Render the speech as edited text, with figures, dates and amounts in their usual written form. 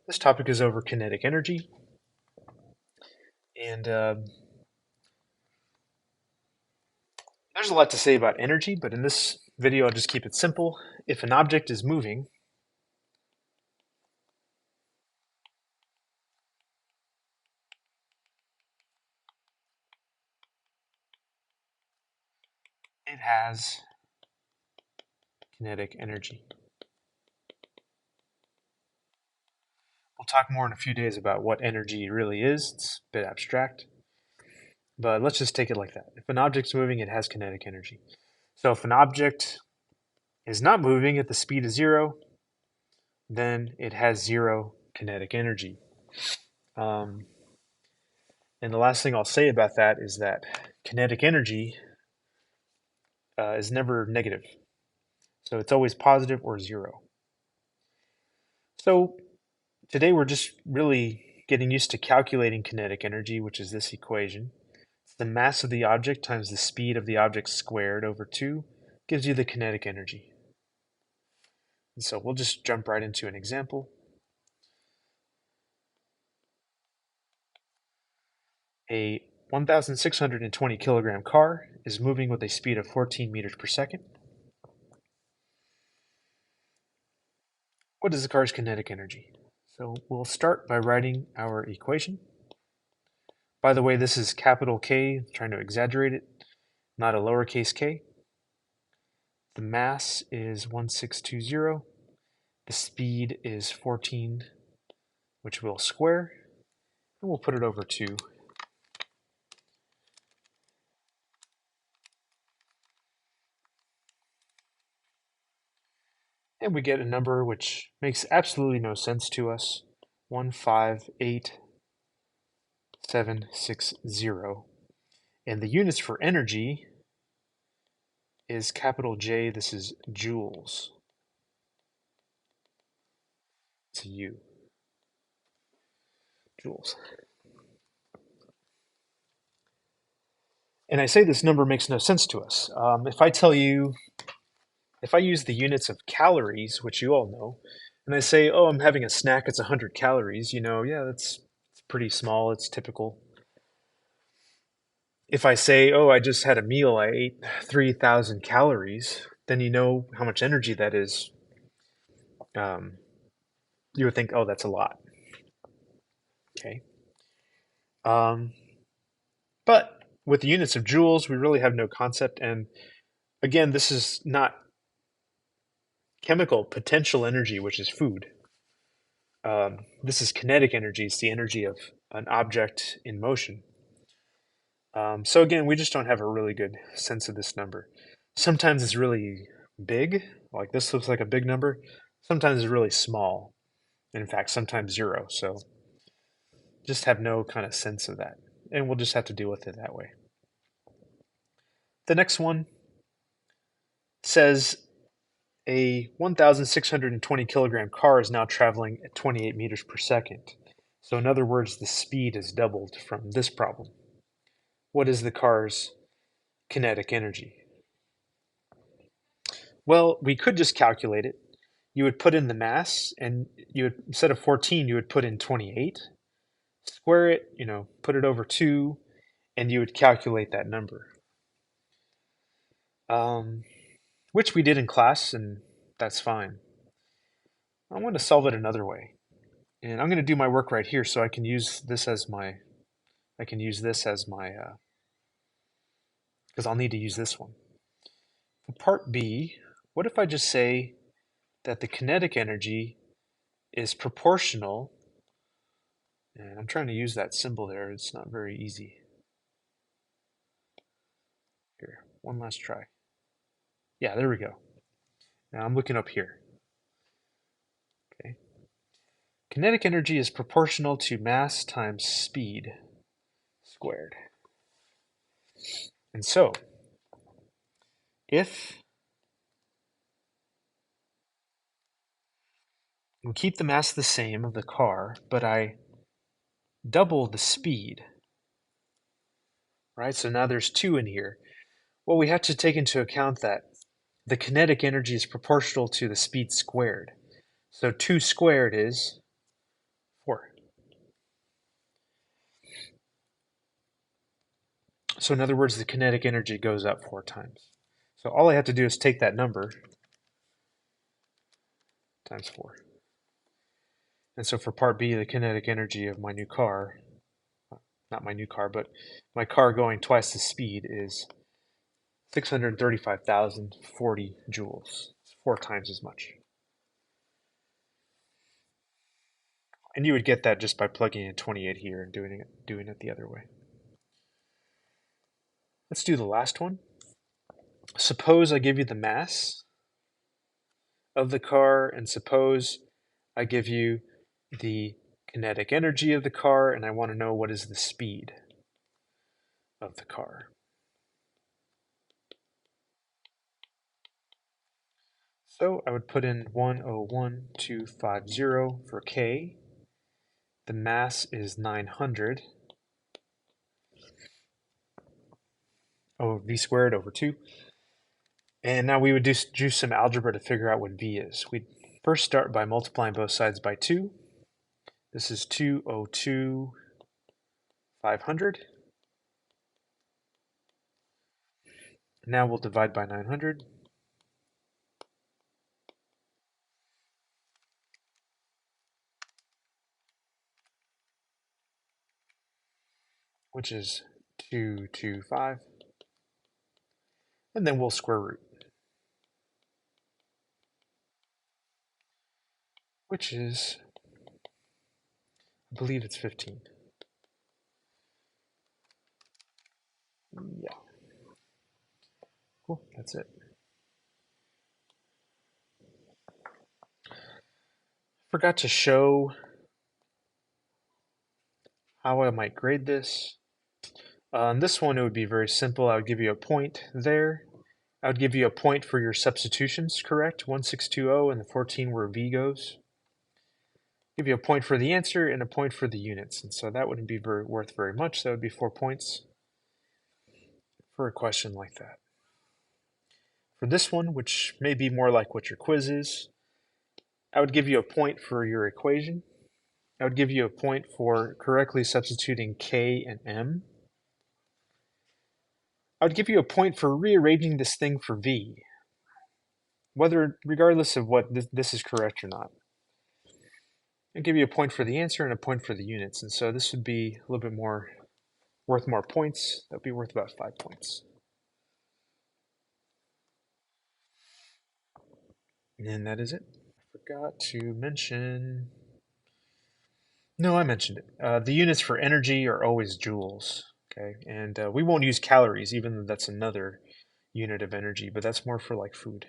This topic is over kinetic energy, and there's a lot to say about energy, but in this video I'll just keep it simple. If an object is moving, it has kinetic energy. We'll talk more in a few days about what energy really is. It's a bit abstract, but let's just take it like that. If an object's moving, it has kinetic energy. So if an object is not moving at the speed of zero, then it has zero kinetic energy. Um, and the last thing I'll say about that is that kinetic energy is never negative. So it's always positive or zero. So today we're just really getting used to calculating kinetic energy, which is this equation. It's the mass of the object times the speed of the object squared over 2 gives you the kinetic energy. And so we'll just jump right into an example. A 1,620 kilogram car is moving with a speed of 14 meters per second. What is the car's kinetic energy? So we'll start by writing our equation. By the way, this is capital K, trying to exaggerate it, not a lowercase k. The mass is 1620. The speed is 14, which we'll square, and we'll put it over 2. And we get a number which makes absolutely no sense to us, 158,760. And the units for energy is capital J. This is joules. It's a U. Joules. And I say this number makes no sense to us. If I use the units of calories, which you all know, and I say, oh, I'm having a snack, it's 100 calories, yeah, that's pretty small, it's typical. If I say, oh, I just had a meal, I ate 3,000 calories, then you know how much energy that is. Um, you would think, oh, that's a lot. Okay. Um, but with the units of joules, we really have no concept. And again, this is not chemical potential energy, which is food. This is kinetic energy. It's the energy of an object in motion. So again, we just don't have a really good sense of this number. Sometimes it's really big, like this looks like a big number. Sometimes it's really small, and in fact, sometimes zero. So just have no kind of sense of that, and we'll just have to deal with it that way. The next one says a 1,620 kilogram car is now traveling at 28 meters per second. So in other words, the speed is doubled from this problem. What is the car's kinetic energy? Well, we could just calculate it. You would put in the mass, and you would, instead of 14, you would put in 28, square it, put it over 2, and you would calculate that number. Which we did in class, and that's fine. I want to solve it another way. And I'm going to do my work right here so I can use this as my, because I'll need to use this one. For part B, what if I just say that the kinetic energy is proportional, and I'm trying to use that symbol there, it's not very easy. Here, one last try. Yeah, there we go. Now I'm looking up here. Okay. Kinetic energy is proportional to mass times speed squared. And so, if we keep the mass the same of the car, but I double the speed, right? So now there's 2 in here. Well, we have to take into account that the kinetic energy is proportional to the speed squared. So 2 squared is So in other words, the kinetic energy goes up 4 times. So all I have to do is take that number times 4. And so for part B, the kinetic energy of my new car, not my new car, but my car going twice the speed is 635,040 joules. It's 4 times as much. And you would get that just by plugging in 28 here and doing it the other way. Let's do the last one. Suppose I give you the mass of the car, and suppose I give you the kinetic energy of the car, and I want to know what is the speed of the car. So I would put in 101,250 for K. The mass is 900. V squared over 2. And now we would do some algebra to figure out what V is. We'd first start by multiplying both sides by 2. This is 202,500. Now we'll divide by 900. Which is 225. And then we'll square root, which is, I believe it's 15. Yeah. Cool, that's it. Forgot to show how I might grade this. On this one, it would be very simple. I would give you a point there. I would give you a point for your substitutions, correct? 1620 and the 14 where V goes. Give you a point for the answer and a point for the units. And so that wouldn't be worth very much. That would be 4 points for a question like that. For this one, which may be more like what your quiz is, I would give you a point for your equation. I would give you a point for correctly substituting K and M. I would give you a point for rearranging this thing for V, regardless of what this is correct or not. I'd give you a point for the answer and a point for the units, and so this would be a little bit more, worth more points. That would be worth about 5 points. And that is it. Forgot to mention, no, I mentioned it. The units for energy are always joules, okay? And we won't use calories, even though that's another unit of energy, but that's more for like food.